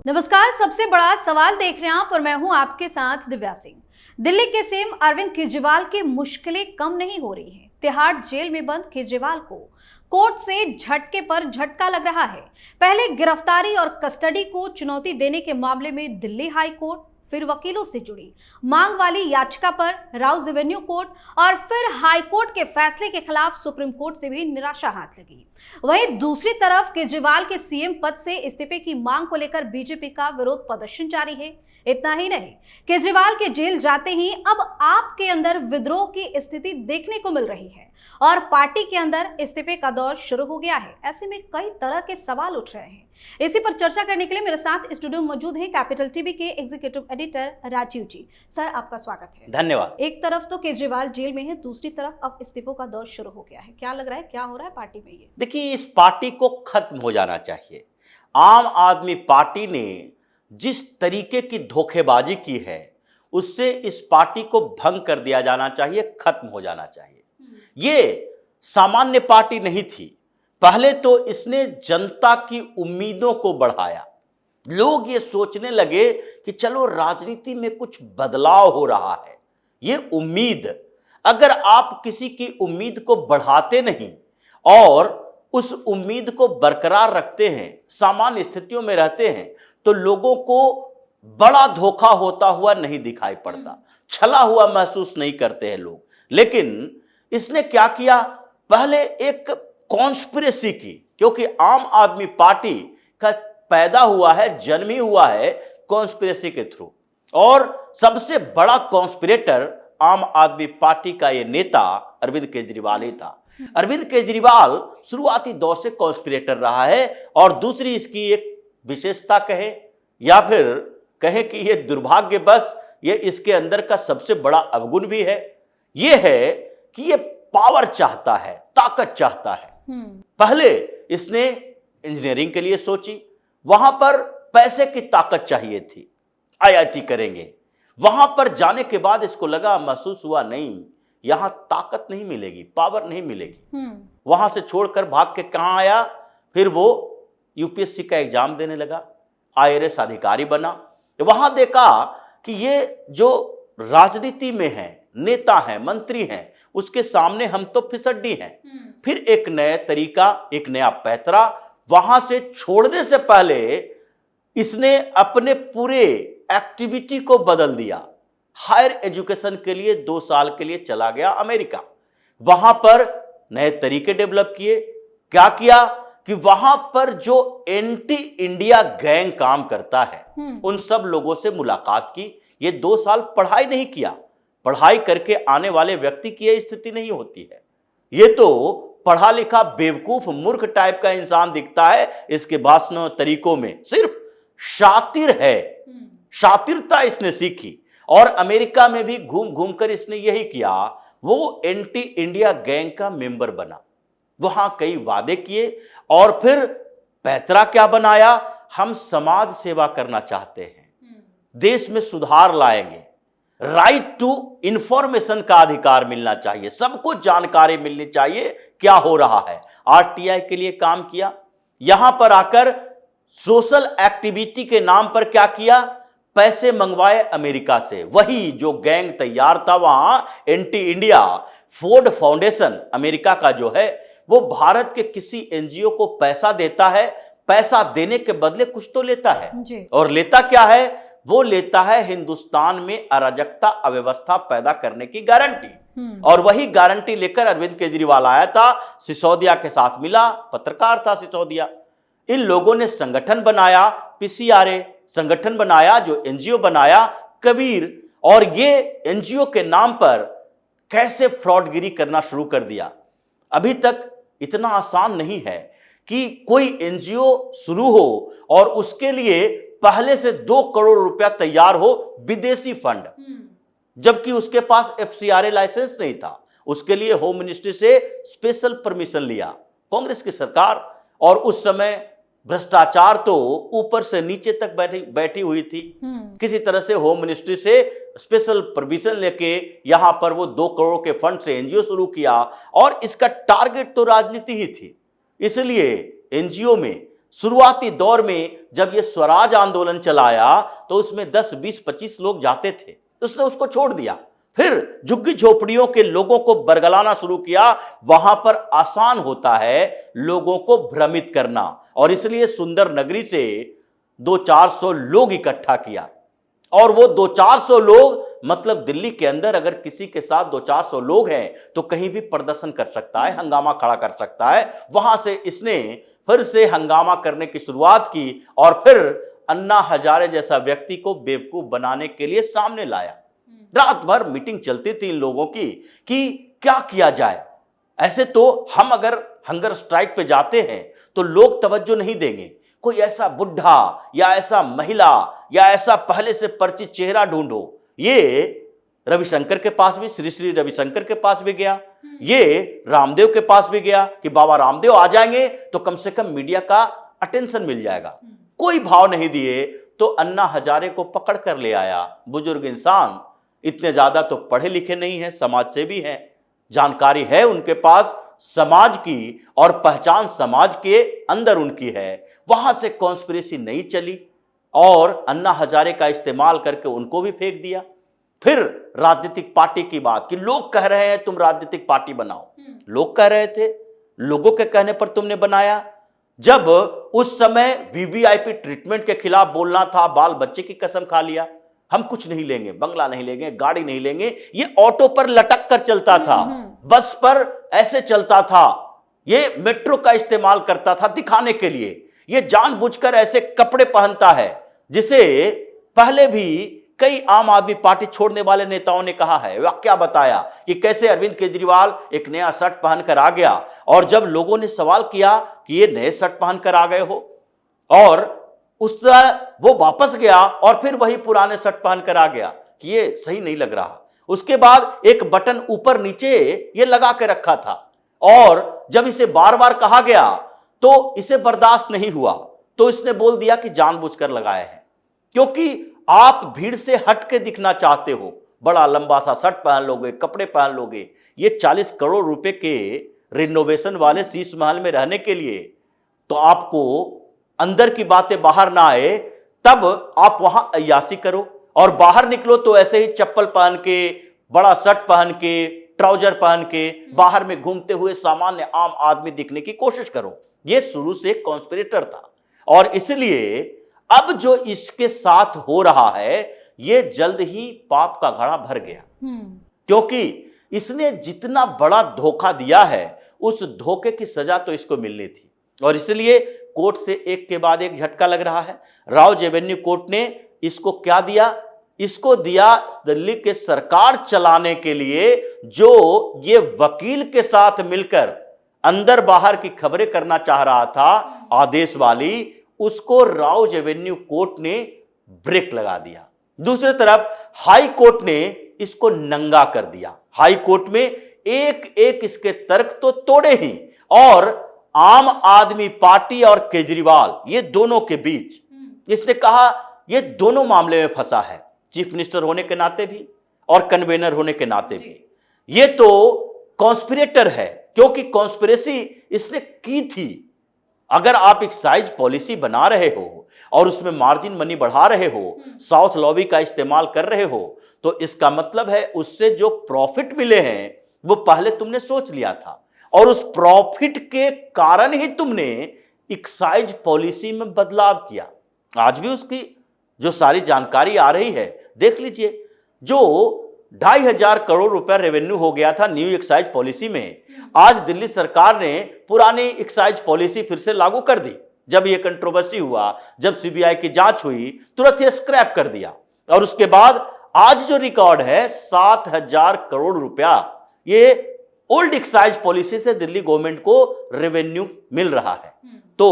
नमस्कार, सबसे बड़ा सवाल देख रहे हैं आप और मैं हूं आपके साथ दिव्या सिंह। दिल्ली के सीएम अरविंद केजरीवाल की मुश्किलें कम नहीं हो रही हैं। तिहाड़ जेल में बंद केजरीवाल को कोर्ट से झटके पर झटका लग रहा है। पहले गिरफ्तारी और कस्टडी को चुनौती देने के मामले में दिल्ली हाई कोर्ट, फिर वकीलों से जुड़ी मांग वाली याचिका पर राउज रेवेन्यू कोर्ट और फिर हाई कोर्ट के फैसले के खिलाफ सुप्रीम कोर्ट से भी निराशा हाथ लगी। वहीं दूसरी तरफ केजरीवाल के सीएम पद से इस्तीफे की मांग को लेकर बीजेपी का विरोध प्रदर्शन जारी है। इतना ही नहीं, केजरीवाल के जेल जाते ही अब आप के अंदर विद्रोह की स्थिति देखने को मिल रही है और पार्टी के अंदर इस्तीफे का दौर शुरू हो गया है। ऐसे में कई तरह के सवाल उठ रहे हैं। इसी पर चर्चा करने के लिए मेरे साथ स्टूडियो में मौजूद हैं कैपिटल टीवी के एग्जीक्यूटिव एडिटर राजीव जी। सर, आपका स्वागत है। धन्यवाद। एक तरफ तो केजरीवाल जेल में है, दूसरी तरफ अब इस्तीफों का दौर शुरू हो गया है। क्या लग रहा है, क्या हो रहा है पार्टी में? ये देखिए, इस पार्टी को खत्म हो जाना चाहिए। आम आदमी पार्टी ने जिस तरीके की धोखेबाजी की है उससे इस पार्टी को भंग कर दिया जाना चाहिए, खत्म हो जाना चाहिए। ये सामान्य पार्टी नहीं थी। पहले तो इसने जनता की उम्मीदों को बढ़ाया। लोग ये सोचने लगे कि चलो राजनीति में कुछ बदलाव हो रहा है। ये उम्मीद, अगर आप किसी की उम्मीद को बढ़ाते नहीं और उस उम्मीद को बरकरार रखते हैं, सामान्य स्थितियों में रहते हैं, तो लोगों को बड़ा धोखा होता हुआ नहीं दिखाई पड़ता, छला हुआ महसूस नहीं करते हैं लोग। लेकिन इसने क्या किया, पहले एक कॉन्स्पिरेसी की, क्योंकि आम आदमी पार्टी का पैदा हुआ है, जन्म ही हुआ है कॉन्स्पिरेसी के थ्रू। और सबसे बड़ा कॉन्स्पिरेटर आम आदमी पार्टी का ये नेता अरविंद केजरीवाल ही था। अरविंद केजरीवाल शुरुआती दौर से कॉन्स्पिरेटर रहा है। और दूसरी इसकी एक विशेषता कहे या फिर कहे कि ये दुर्भाग्यवश ये इसके अंदर का सबसे बड़ा अवगुण भी है, ये है कि ये पावर चाहता है, ताकत चाहता है। पहले इसने इंजीनियरिंग के लिए सोची, वहां पर पैसे की ताकत चाहिए थी, आईआईटी करेंगे। वहां पर जाने के बाद इसको लगा, महसूस हुआ नहीं, यहां ताकत नहीं मिलेगी, पावर नहीं मिलेगी। वहां से छोड़कर भाग के कहां आया, फिर वो यूपीएससी का एग्जाम देने लगा, आईएएस अधिकारी बना। वहां देखा कि ये जो राजनीति में है, नेता हैं, मंत्री हैं, उसके सामने हम तो फिसड्डी हैं। फिर एक नया तरीका, एक नया पैतरा, वहां से छोड़ने से पहले इसने अपने पूरे एक्टिविटी को बदल दिया। हायर एजुकेशन के लिए 2 साल के लिए चला गया अमेरिका। वहां पर नए तरीके डेवलप किए। क्या किया कि वहां पर जो एंटी इंडिया गैंग काम करता है, उन सब लोगों से मुलाकात की। ये 2 साल पढ़ाई नहीं किया। पढ़ाई करके आने वाले व्यक्ति की यह स्थिति नहीं होती है। ये तो पढ़ा लिखा बेवकूफ मूर्ख टाइप का इंसान दिखता है इसके भाषणों तरीकों में। सिर्फ शातिर है, शातिरता इसने सीखी। और अमेरिका में भी घूम घूम कर इसने यही किया। वो एंटी इंडिया गैंग का मेंबर बना, वहां कई वादे किए और फिर पैतरा क्या बनाया, हम समाज सेवा करना चाहते हैं, देश में सुधार लाएंगे, राइट टू इंफॉर्मेशन का अधिकार मिलना चाहिए, सबको जानकारी मिलनी चाहिए क्या हो रहा है। आरटीआई के लिए काम किया। यहां पर आकर सोशल एक्टिविटी के नाम पर क्या किया, पैसे मंगवाए अमेरिका से। वही जो गैंग तैयार था वहां anti India, Ford foundation America का जो है, वो भारत के किसी एनजीओ को पैसा देता है, पैसा देने के बदले कुछ तो लेता है जी। और लेता क्या है, वो लेता है हिंदुस्तान में अराजकता अव्यवस्था पैदा करने की गारंटी। और वही गारंटी लेकर अरविंद केजरीवाल आया था, सिसोदिया के साथ मिला, पत्रकार था सिसोदिया। इन लोगों ने संगठन बनाया, पीसीआरए संगठन बनाया, जो एनजीओ बनाया, कबीर। और ये एनजीओ के नाम पर कैसे फ्रॉडगिरी करना शुरू कर दिया। अभी तक इतना आसान नहीं है कि कोई एनजीओ शुरू हो और उसके लिए पहले से 2 करोड़ रुपया तैयार हो, विदेशी फंड, जबकि उसके पास एफसीआरए लाइसेंस नहीं था। उसके लिए होम मिनिस्ट्री से स्पेशल परमिशन लिया कांग्रेस की सरकार। और उस समय भ्रष्टाचार तो ऊपर से नीचे तक बैठी हुई थी। किसी तरह से होम मिनिस्ट्री से स्पेशल परमिशन लेके यहां पर वो 2 करोड़ के फंड से एनजीओ शुरू किया। और इसका टारगेट तो राजनीति ही थी, इसलिए एनजीओ में शुरुआती दौर में जब ये स्वराज आंदोलन चलाया तो उसमें 10, 20, 25 लोग जाते थे, उसने उसको छोड़ दिया। फिर झुग्गी झोपड़ियों के लोगों को बरगलाना शुरू किया। वहां पर आसान होता है लोगों को भ्रमित करना, और इसलिए सुंदर नगरी से 200-400 लोग इकट्ठा किया। और वो 200-400 लोग मतलब दिल्ली के अंदर अगर किसी के साथ 200-400 लोग हैं तो कहीं भी प्रदर्शन कर सकता है, हंगामा खड़ा कर सकता है। वहां से इसने फिर से हंगामा करने की शुरुआत की और फिर अन्ना हजारे जैसा व्यक्ति को बेवकूफ बनाने के लिए सामने लाया। रात भर मीटिंग चलती थी इन लोगों की कि क्या किया जाए। ऐसे तो हम अगर हंगर स्ट्राइक पे जाते हैं तो लोग तवज्जो नहीं देंगे, कोई ऐसा बुढ़ा या ऐसा महिला या ऐसा पहले से परिचित चेहरा ढूंढो। ये रविशंकर के पास भी, श्री श्री रविशंकर के पास भी गया, ये रामदेव के पास भी गया कि बाबा रामदेव आ जाएंगे तो कम से कम मीडिया का अटेंशन मिल जाएगा। कोई भाव नहीं दिए तो अन्ना हजारे को पकड़ कर ले आया। बुजुर्ग इंसान, इतने ज्यादा तो पढ़े लिखे नहीं है, समाज सेवी हैं, जानकारी है उनके पास समाज की और पहचान समाज के अंदर उनकी है। वहां से कॉन्स्पिरेसी नहीं चली और अन्ना हजारे का इस्तेमाल करके उनको भी फेंक दिया। फिर राजनीतिक पार्टी की बात कि लोग कह रहे हैं तुम राजनीतिक पार्टी बनाओ। लोग कह रहे थे, लोगों के कहने पर तुमने बनाया। जब उस समय वीवीआईपी ट्रीटमेंट के खिलाफ बोलना था, बाल बच्चे की कसम खा लिया, हम कुछ नहीं लेंगे, बंगला नहीं लेंगे, गाड़ी नहीं लेंगे। ये ऑटो पर लटक कर चलता था, बस पर ऐसे चलता था, ये मेट्रो का इस्तेमाल करता था दिखाने के लिए। ये जानबूझकर ऐसे कपड़े पहनता है जिसे पहले भी कई आम आदमी पार्टी छोड़ने वाले नेताओं ने कहा है, वाकया बताया कि कैसे अरविंद केजरीवाल एक नया शर्ट पहनकर आ गया। और जब लोगों ने सवाल किया कि ये नए शर्ट पहनकर आ गए हो, और उस तरह वो वापस गया और फिर वही पुराने शर्ट पहनकर आ गया कि ये सही नहीं लग रहा। उसके बाद एक बटन ऊपर नीचे ये लगा के रखा था, और जब इसे बार बार कहा गया तो इसे बर्दाश्त नहीं हुआ, तो इसने बोल दिया कि जानबूझकर लगाए हैं, क्योंकि आप भीड़ से हट के दिखना चाहते हो। बड़ा लंबा सा शर्ट पहन लोगे, कपड़े पहन लोगे। ये 40 करोड़ रुपए के रिनोवेशन वाले शीश महल में रहने के लिए तो आपको अंदर की बातें बाहर ना आए, तब आप वहां अय्यासी करो, और बाहर निकलो तो ऐसे ही चप्पल पहन के, बड़ा शर्ट पहन के, ट्राउजर पहन के बाहर में घूमते हुए सामान्य आम आदमी दिखने की कोशिश करो। ये शुरू से कॉन्स्पिरेटर था, और इसलिए अब जो इसके साथ हो रहा है ये जल्द ही पाप का घड़ा भर गया, क्योंकि इसने जितना बड़ा धोखा दिया है उस धोखे की सजा तो इसको मिलनी थी। और इसलिए कोर्ट से एक के बाद एक झटका लग रहा है। राउज एवेन्यू कोर्ट ने इसको क्या दिया? इसको दिया दिल्ली के सरकार चलाने के लिए जो ये वकील के साथ मिलकर अंदर बाहर की खबरें करना चाह रहा था, आदेश वाली, उसको राउज एवेन्यू कोर्ट ने ब्रेक लगा दिया। दूसरी तरफ हाई कोर्ट ने इसको नंगा कर दिया। हाई कोर्ट में एक एक इसके तर्क तो तोड़े ही, और आम आदमी पार्टी और केजरीवाल ये दोनों के बीच इसने कहा ये दोनों मामले में फंसा है, चीफ मिनिस्टर होने के नाते भी और कन्वेनर होने के नाते भी। ये तो कॉन्स्पिरेटर है, क्योंकि कॉन्स्पिरेसी इसने की थी। अगर आप एक्साइज पॉलिसी बना रहे हो और उसमें मार्जिन मनी बढ़ा रहे हो, साउथ लॉबी का इस्तेमाल कर रहे हो, तो इसका मतलब है उससे जो प्रॉफिट मिले हैं वो पहले तुमने सोच लिया था, और उस प्रॉफिट के कारण ही तुमने एक्साइज पॉलिसी में बदलाव किया। आज भी उसकी जो सारी जानकारी आ रही है देख लीजिए। जो 2,500 करोड़ रुपया रेवेन्यू हो गया था न्यू एक्साइज पॉलिसी में, आज दिल्ली सरकार ने पुरानी एक्साइज पॉलिसी फिर से लागू कर दी। जब ये कंट्रोवर्सी हुआ, जब सीबीआई की जांच हुई, तुरंत ये स्क्रैप कर दिया। और उसके बाद आज जो रिकॉर्ड है 7,000 करोड़ रुपया ये ओल्ड एक्साइज पॉलिसी से दिल्ली गवर्नमेंट को रेवेन्यू मिल रहा है। तो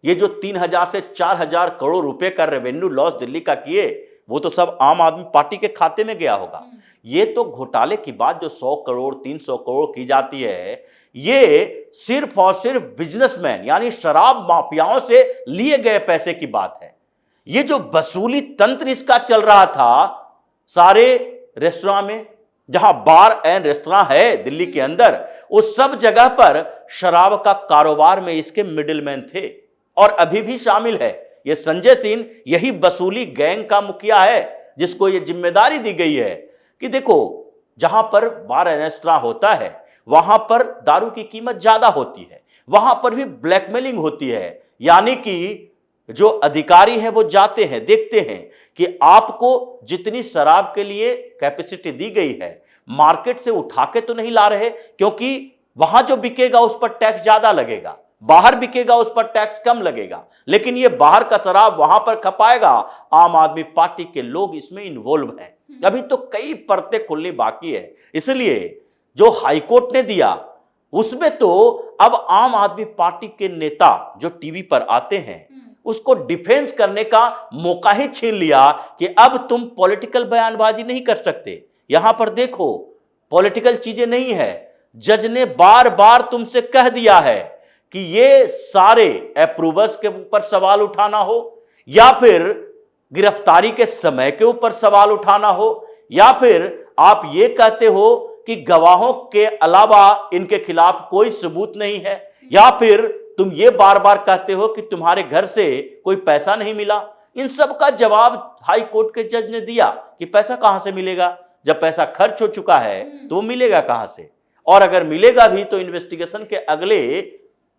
ये जो 3,000 से 4,000 करोड़ रुपए का रेवेन्यू लॉस दिल्ली का किए, वो तो सब आम आदमी पार्टी के खाते में गया होगा। ये तो घोटाले की बात जो 100 करोड़ 300 करोड़ की जाती है, ये सिर्फ और सिर्फ बिजनेसमैन यानी शराब माफियाओं से लिए गए पैसे की बात है। ये जो वसूली तंत्र इसका चल रहा था, सारे रेस्टोरेंट में, जहां बार एंड रेस्टोरेंट है दिल्ली के अंदर, उस सब जगह पर शराब का कारोबार में इसके मिडिलमैन थे। और अभी भी शामिल है। ये संजय सिंह यही वसूली गैंग का मुखिया है, जिसको ये जिम्मेदारी दी गई है कि देखो, जहां पर बार रेस्ट्रा होता है वहां पर दारू की कीमत ज्यादा होती है, वहां पर भी ब्लैकमेलिंग होती है। यानी कि जो अधिकारी है वो जाते हैं, देखते हैं कि आपको जितनी शराब के लिए कैपेसिटी दी गई है मार्केट से उठा के तो नहीं ला रहे, क्योंकि वहां जो बिकेगा उस पर टैक्स ज्यादा लगेगा, बाहर बिकेगा उस पर टैक्स कम लगेगा, लेकिन ये बाहर का शराब वहां पर खपाएगा। आम आदमी पार्टी के लोग इसमें इन्वॉल्व हैं। अभी तो कई परतें खुलनी बाकी है। इसलिए जो हाईकोर्ट ने दिया उसमें तो अब आम आदमी पार्टी के नेता जो टीवी पर आते हैं उसको डिफेंस करने का मौका ही छीन लिया कि अब तुम पॉलिटिकल बयानबाजी नहीं कर सकते। यहां पर देखो, पॉलिटिकल चीजें नहीं है। जज ने बार बार तुमसे कह दिया है कि ये सारे अप्रूवर्स के ऊपर सवाल उठाना हो, या फिर गिरफ्तारी के समय के ऊपर सवाल उठाना हो, या फिर आप ये कहते हो कि गवाहों के अलावा इनके खिलाफ कोई सबूत नहीं है, या फिर तुम ये बार बार कहते हो कि तुम्हारे घर से कोई पैसा नहीं मिला। इन सब का जवाब हाई कोर्ट के जज ने दिया कि पैसा कहां से मिलेगा, जब पैसा खर्च हो चुका है तो वो मिलेगा कहां से, और अगर मिलेगा भी तो इन्वेस्टिगेशन के अगले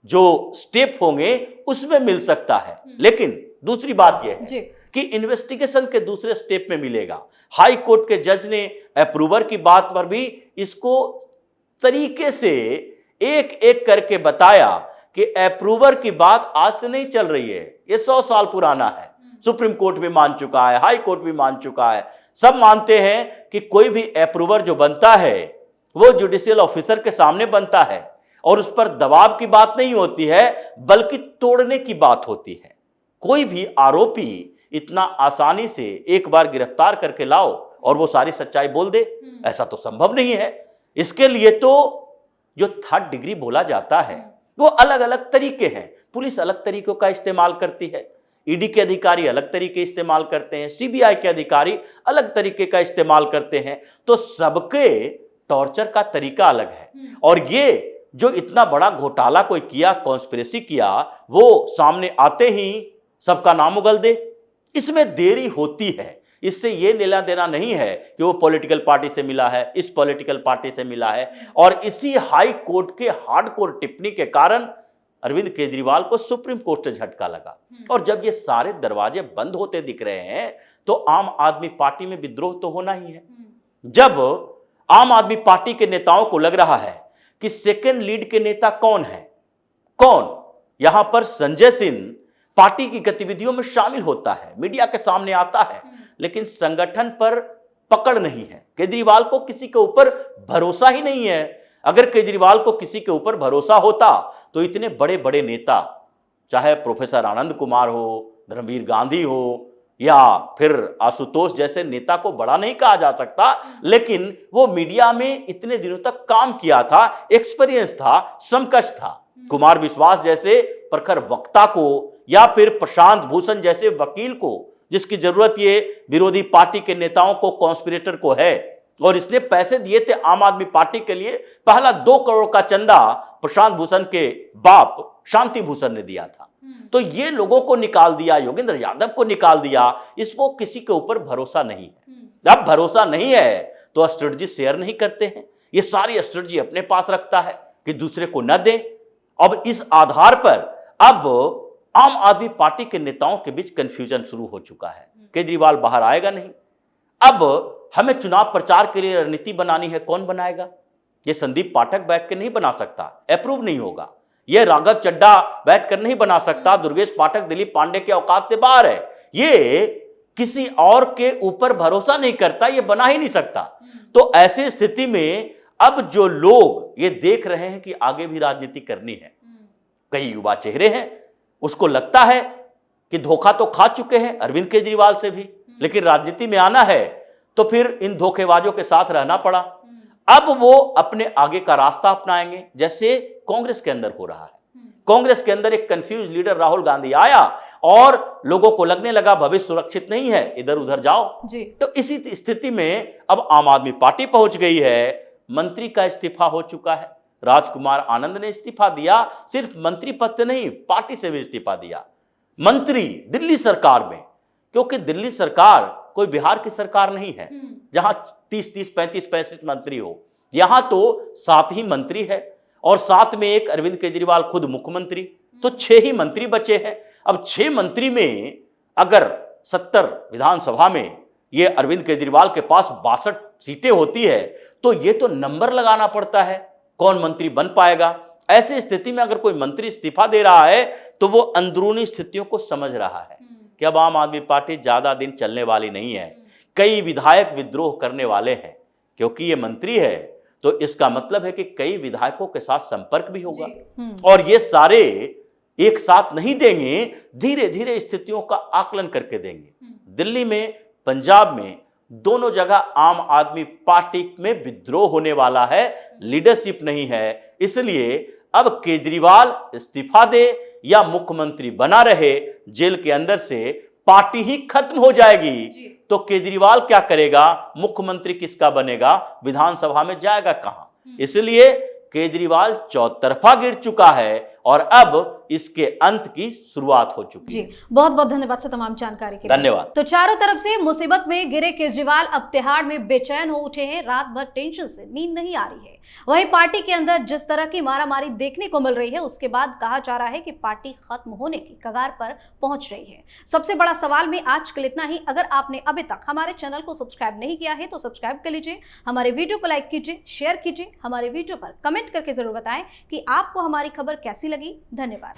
जो स्टेप होंगे उसमें मिल सकता है। लेकिन दूसरी बात यह है कि इन्वेस्टिगेशन के दूसरे स्टेप में मिलेगा। हाई कोर्ट के जज ने अप्रूवर की बात पर भी इसको तरीके से एक एक करके बताया कि अप्रूवर की बात आज से नहीं चल रही है, ये 100 साल पुराना है। सुप्रीम कोर्ट भी मान चुका है, हाई कोर्ट भी मान चुका है। सब मानते हैं कि कोई भी अप्रूवर जो बनता है वो जुडिशियल ऑफिसर के सामने बनता है और उस पर दबाव की बात नहीं होती है बल्कि तोड़ने की बात होती है। कोई भी आरोपी इतना आसानी से एक बार गिरफ्तार करके लाओ और वो सारी सच्चाई बोल दे, ऐसा तो संभव नहीं है। इसके लिए तो जो थर्ड डिग्री बोला जाता है वो अलग अलग तरीके हैं। पुलिस अलग तरीकों का इस्तेमाल करती है, ईडी के अधिकारी अलग तरीके इस्तेमाल करते हैं, सीबीआई के अधिकारी अलग तरीके का इस्तेमाल करते हैं। तो सबके टॉर्चर का तरीका अलग है। और ये जो इतना बड़ा घोटाला कोई किया, कॉन्स्पिरेसी किया, वो सामने आते ही सबका नाम उगल दे, इसमें देरी होती है। इससे ये लेना देना नहीं है कि वो पॉलिटिकल पार्टी से मिला है, इस पॉलिटिकल पार्टी से मिला है। और इसी हाई कोर्ट के हार्डकोर टिप्पणी के कारण अरविंद केजरीवाल को सुप्रीम कोर्ट से झटका लगा। और जब ये सारे दरवाजे बंद होते दिख रहे हैं तो आम आदमी पार्टी में विद्रोह तो होना ही है। जब आम आदमी पार्टी के नेताओं को लग रहा है कि सेकेंड लीड के नेता कौन है, कौन, यहां पर संजय सिंह पार्टी की गतिविधियों में शामिल होता है, मीडिया के सामने आता है, लेकिन संगठन पर पकड़ नहीं है। केजरीवाल को किसी के ऊपर भरोसा ही नहीं है। अगर केजरीवाल को किसी के ऊपर भरोसा होता तो इतने बड़े बड़े नेता, चाहे प्रोफेसर आनंद कुमार हो, धर्मवीर गांधी हो, या फिर आशुतोष जैसे नेता को बड़ा नहीं कहा जा सकता, लेकिन वो मीडिया में इतने दिनों तक काम किया था, एक्सपीरियंस था, समकक्ष था। कुमार विश्वास जैसे प्रखर वक्ता को, या फिर प्रशांत भूषण जैसे वकील को, जिसकी जरूरत ये विरोधी पार्टी के नेताओं को, कॉन्स्पिरेटर को है। और इसने पैसे दिए थे आम आदमी पार्टी के लिए। पहला 2 करोड़ का चंदा प्रशांत भूषण के बाप शांति भूषण ने दिया था। तो ये लोगों को निकाल दिया, योगेंद्र यादव को निकाल दिया। इसको किसी के ऊपर भरोसा नहीं है। अब भरोसा नहीं है तो स्ट्रेटजी शेयर नहीं करते हैं, ये सारी स्ट्रेटजी अपने पास रखता है कि दूसरे को न दे। अब इस आधार पर अब आम आदमी पार्टी के नेताओं के बीच कंफ्यूजन शुरू हो चुका है। केजरीवाल बाहर आएगा नहीं। अब हमें चुनाव प्रचार के लिए रणनीति बनानी है, कौन बनाएगा? ये संदीप पाठक बैठ के नहीं बना सकता, अप्रूव नहीं होगा। ये राघव चड्ढा बैठकर नहीं बना सकता, दुर्गेश पाठक, दिलीप पांडे के औकात से बाहर है। ये किसी और के ऊपर भरोसा नहीं करता, ये बना ही नहीं सकता। तो ऐसी स्थिति में अब जो लोग ये देख रहे हैं कि आगे भी राजनीति करनी है, कई युवा चेहरे हैं, उसको लगता है कि धोखा तो खा चुके हैं अरविंद केजरीवाल से भी, लेकिन राजनीति में आना है तो फिर इन धोखेबाजों के साथ रहना पड़ा। अब वो अपने आगे का रास्ता अपनाएंगे, जैसे कांग्रेस के अंदर हो रहा है। कांग्रेस के अंदर एक कंफ्यूज लीडर राहुल गांधी आया और लोगों को लगने लगा भविष्य सुरक्षित नहीं है, इधर उधर जाओ जी। तो इसी स्थिति में अब आम आदमी पार्टी पहुंच गई है। मंत्री का इस्तीफा हो चुका है, राजकुमार आनंद ने इस्तीफा दिया। सिर्फ मंत्री पद से नहीं, पार्टी से भी इस्तीफा दिया। मंत्री दिल्ली सरकार में, क्योंकि दिल्ली सरकार कोई बिहार की सरकार नहीं है जहां 30-30, 35-35 मंत्री हो। यहां तो 7 ही मंत्री है और साथ में एक अरविंद केजरीवाल खुद मुख्यमंत्री, तो 6 ही मंत्री बचे हैं। अब 6 मंत्री में अगर 70 विधानसभा में ये अरविंद केजरीवाल के पास 62 सीटें होती है तो ये तो नंबर लगाना पड़ता है कौन मंत्री बन पाएगा। ऐसी स्थिति में अगर कोई मंत्री इस्तीफा दे रहा है तो वो अंदरूनी स्थितियों को समझ रहा है कि अब आम आदमी पार्टी ज्यादा दिन चलने वाली नहीं है। कई विधायक विद्रोह करने वाले हैं, क्योंकि ये मंत्री है तो इसका मतलब है कि कई विधायकों के साथ संपर्क भी होगा और ये सारे एक साथ नहीं देंगे, धीरे धीरे स्थितियों का आकलन करके देंगे। दिल्ली में, पंजाब में, दोनों जगह आम आदमी पार्टी में विद्रोह होने वाला है, लीडरशिप नहीं है। इसलिए अब केजरीवाल इस्तीफा दे या मुख्यमंत्री बना रहे जेल के अंदर से, पार्टी ही खत्म हो जाएगी। तो केजरीवाल क्या करेगा, मुख्यमंत्री किसका बनेगा, विधानसभा में जाएगा कहां। इसलिए केजरीवाल चौतरफा गिर चुका है और अब इसके अंत की शुरुआत हो चुकी है। बहुत बहुत धन्यवाद सर तमाम जानकारी के लिए। धन्यवाद। तो चारों तरफ से मुसीबत में गिरे केजरीवाल अब तिहाड़ में बेचैन हो उठे हैं। रात भर टेंशन से नींद नहीं आ रही है। वहीं पार्टी के अंदर जिस तरह की मारामारी देखने को मिल रही है उसके बाद कहा जा रहा है कि पार्टी खत्म होने की कगार पर पहुंच रही है। सबसे बड़ा सवाल में आज के लिए इतना ही। अगर आपने अभी तक हमारे चैनल को सब्सक्राइब नहीं किया है तो सब्सक्राइब कर लीजिए, हमारे वीडियो को लाइक कीजिए, शेयर कीजिए, हमारे वीडियो पर कमेंट करके जरूर बताएं कि आपको हमारी खबर कैसी लगी। धन्यवाद।